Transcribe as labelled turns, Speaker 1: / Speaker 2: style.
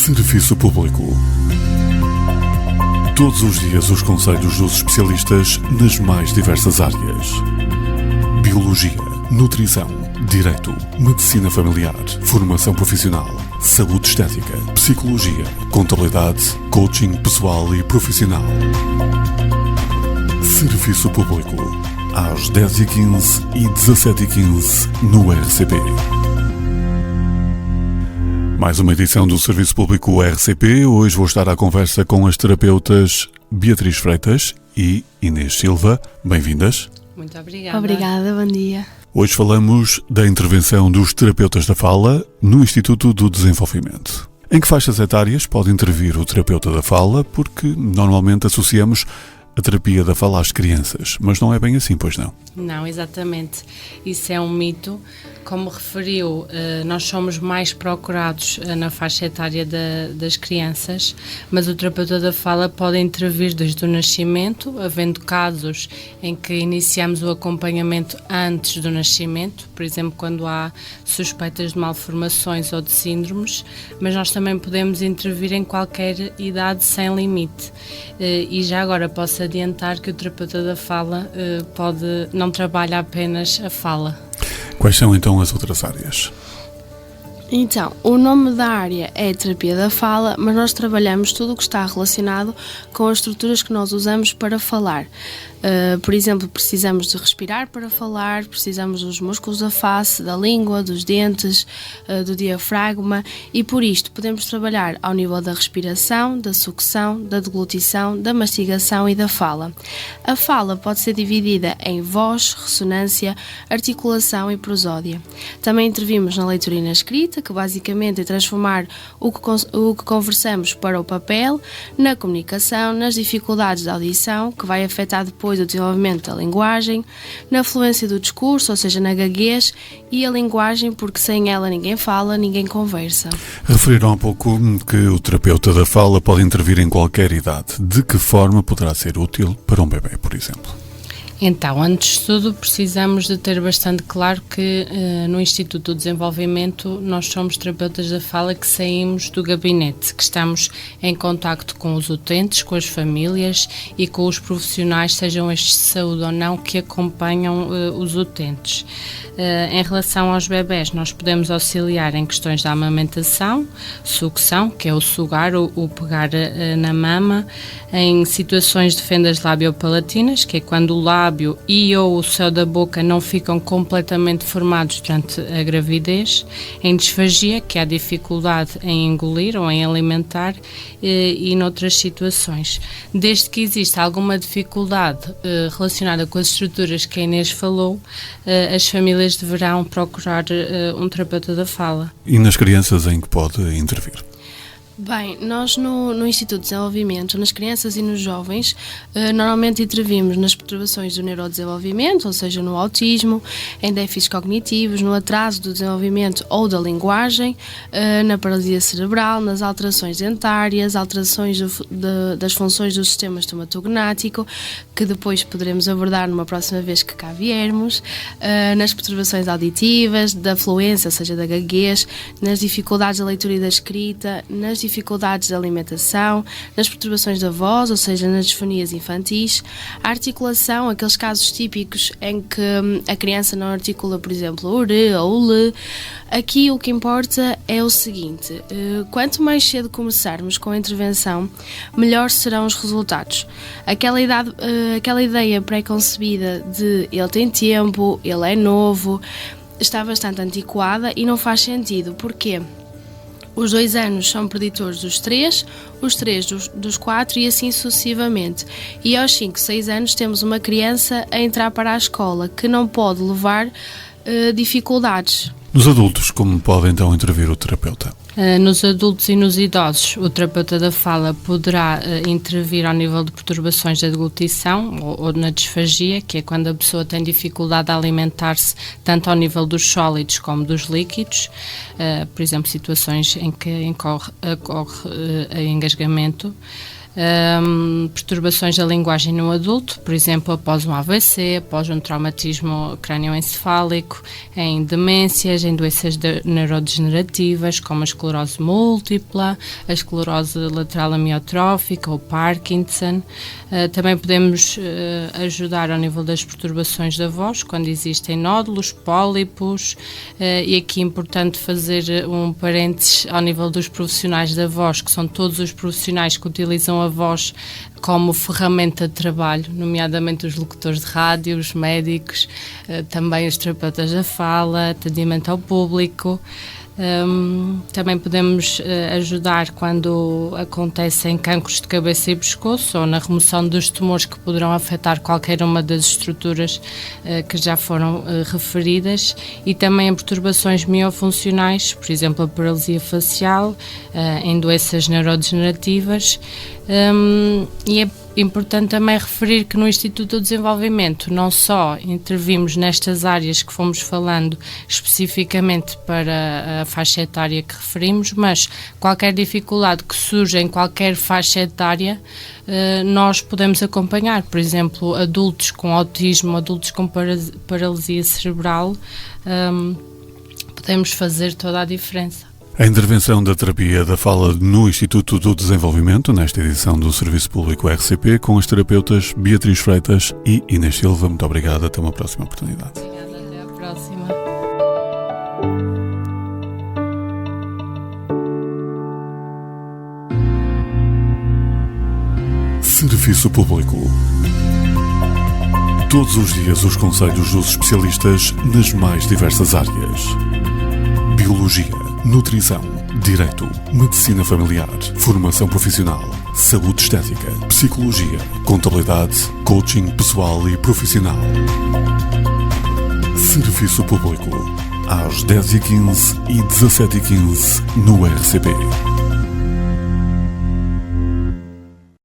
Speaker 1: Serviço Público. Todos os dias os conselhos dos especialistas nas mais diversas áreas. Biologia, nutrição, direito, medicina familiar, formação profissional, saúde estética, psicologia, contabilidade, coaching pessoal e profissional. Serviço Público, às 10h15 e 17h15 no RCP. Mais uma edição do Serviço Público RCP. Hoje vou estar à conversa com as terapeutas Beatriz Freitas e Inês Silva. Bem-vindas.
Speaker 2: Muito obrigada.
Speaker 3: Obrigada, bom dia.
Speaker 1: Hoje falamos da intervenção dos terapeutas da fala no Instituto do Desenvolvimento. Em que faixas etárias pode intervir o terapeuta da fala? Porque normalmente associamos a terapia da fala às crianças, mas não é bem assim, pois não?
Speaker 2: Não, exatamente. Isso é um mito. Como referiu, nós somos mais procurados na faixa etária das crianças, mas o terapeuta da fala pode intervir desde o nascimento, havendo casos em que iniciamos o acompanhamento antes do nascimento, por exemplo, quando há suspeitas de malformações ou de síndromes, mas nós também podemos intervir em qualquer idade sem limite. E já agora posso adiantar que o terapeuta da fala não trabalha apenas a fala.
Speaker 1: Quais são então as outras áreas?
Speaker 3: Então, o nome da área é terapia da fala, mas nós trabalhamos tudo o que está relacionado com as estruturas que nós usamos para falar. Por exemplo, precisamos de respirar para falar, precisamos dos músculos da face, da língua, dos dentes, do diafragma, e por isto podemos trabalhar ao nível da respiração, da sucção, da deglutição, da mastigação e da fala. A fala pode ser dividida em voz, ressonância, articulação e prosódia. Também intervimos na leitura e na escrita, que basicamente é transformar o que conversamos para o papel, na comunicação, nas dificuldades da audição, que vai afetar depois o desenvolvimento da linguagem, na fluência do discurso, ou seja, na gaguez, e a linguagem, porque sem ela ninguém fala, ninguém conversa.
Speaker 1: Referiram há pouco que o terapeuta da fala pode intervir em qualquer idade. De que forma poderá ser útil para um bebê, por exemplo?
Speaker 2: Então, antes de tudo, precisamos de ter bastante claro que no Instituto do Desenvolvimento nós somos terapeutas da fala que saímos do gabinete, que estamos em contacto com os utentes, com as famílias e com os profissionais, sejam estes de saúde ou não, que acompanham os utentes. Em relação aos bebés, nós podemos auxiliar em questões da amamentação, sucção, que é o sugar, o pegar na mama, em situações de fendas labiopalatinas, que é quando o lábio e ou o céu da boca não ficam completamente formados durante a gravidez, em disfagia, que é a dificuldade em engolir ou em alimentar, e noutras situações. Desde que exista alguma dificuldade relacionada com as estruturas que a Inês falou, as famílias deverão procurar um terapeuta da fala.
Speaker 1: E nas crianças em que pode intervir?
Speaker 3: Bem, nós no Instituto de Desenvolvimento, nas crianças e nos jovens, normalmente intervimos nas perturbações do neurodesenvolvimento, ou seja, no autismo, em déficits cognitivos, no atraso do desenvolvimento ou da linguagem, na paralisia cerebral, nas alterações dentárias, alterações das funções do sistema estomatognático, que depois poderemos abordar numa próxima vez que cá viermos, nas perturbações auditivas, da fluência, ou seja, da gaguez, nas dificuldades da leitura e da escrita, nas dificuldades da alimentação, nas perturbações da voz, ou seja, nas disfonias infantis, a articulação, aqueles casos típicos em que a criança não articula, por exemplo, o R ou o L. Aqui o que importa é o seguinte: quanto mais cedo começarmos com a intervenção, melhor serão os resultados. Aquela ideia pré-concebida de ele tem tempo, ele é novo, está bastante antiquada e não faz sentido. Porquê? Os 2 anos são preditores dos 3, os 3 dos 4 e assim sucessivamente. E aos 5, 6 anos temos uma criança a entrar para a escola que não pode levar dificuldades.
Speaker 1: Nos adultos, como pode então intervir o terapeuta?
Speaker 2: Nos adultos e nos idosos, o terapeuta da fala poderá intervir ao nível de perturbações da deglutição ou na disfagia, que é quando a pessoa tem dificuldade a alimentar-se tanto ao nível dos sólidos como dos líquidos, por exemplo, situações em que ocorre engasgamento. perturbações da linguagem no adulto, por exemplo, após um AVC, após um traumatismo crânioencefálico, em demências, em doenças neurodegenerativas, como a esclerose múltipla, a esclerose lateral amiotrófica, o Parkinson. Também podemos ajudar ao nível das perturbações da voz, quando existem nódulos, pólipos, e aqui é importante fazer um parênteses ao nível dos profissionais da voz, que são todos os profissionais que utilizam a voz como ferramenta de trabalho, nomeadamente os locutores de rádio, os médicos, também os terapeutas da fala, atendimento ao público. Também podemos ajudar quando acontecem cancros de cabeça e pescoço ou na remoção dos tumores que poderão afetar qualquer uma das estruturas que já foram referidas, e também em perturbações miofuncionais, por exemplo, a paralisia facial, em doenças neurodegenerativas. E é importante também referir que no Instituto do Desenvolvimento não só intervimos nestas áreas que fomos falando especificamente para a faixa etária que referimos, mas qualquer dificuldade que surja em qualquer faixa etária nós podemos acompanhar. Por exemplo, adultos com autismo, adultos com paralisia cerebral, podemos fazer toda a diferença.
Speaker 1: A intervenção da terapia da fala no Instituto do Desenvolvimento, nesta edição do Serviço Público RCP, com as terapeutas Beatriz Freitas e Inês Silva. Muito obrigado, até uma próxima oportunidade.
Speaker 2: Obrigada, até à próxima.
Speaker 1: Serviço Público. Todos os dias os conselhos dos especialistas nas mais diversas áreas. Biologia, nutrição, direito, medicina familiar, formação profissional, saúde estética, psicologia, contabilidade, coaching pessoal e profissional. Serviço Público, às 10h15 e 17h15 no RCP.